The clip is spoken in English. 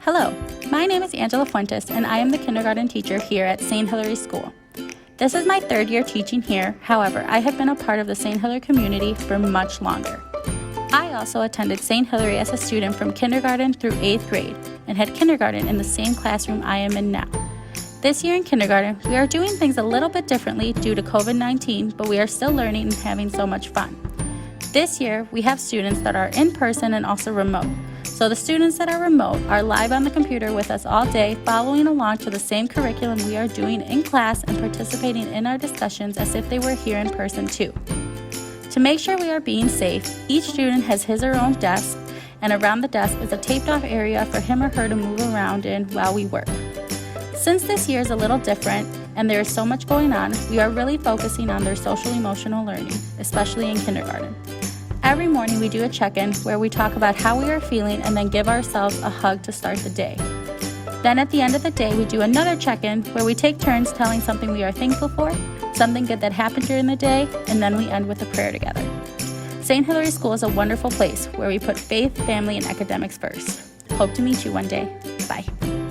Hello, my name is Angela Fuentes and I am the kindergarten teacher here at St. Hilary School. This is my third year teaching here, however, I have been a part of the St. Hilary community for much longer. I also attended St. Hilary as a student from kindergarten through 8th grade and had kindergarten in the same classroom I am in now. This year in kindergarten, we are doing things a little bit differently due to COVID-19, but we are still learning and having so much fun. This year, we have students that are in person and also remote. So the students that are remote are live on the computer with us all day, following along to the same curriculum we are doing in class and participating in our discussions as if they were here in person too. To make sure we are being safe, each student has his or her own desk, and around the desk is a taped off area for him or her to move around in while we work. Since this year is a little different and there is so much going on, we are really focusing on their social-emotional learning, especially in kindergarten. Every morning we do a check-in where we talk about how we are feeling and then give ourselves a hug to start the day. Then at the end of the day we do another check-in where we take turns telling something we are thankful for, something good that happened during the day, and then we end with a prayer together. St. Hilary School is a wonderful place where we put faith, family, and academics first. Hope to meet you one day. Bye.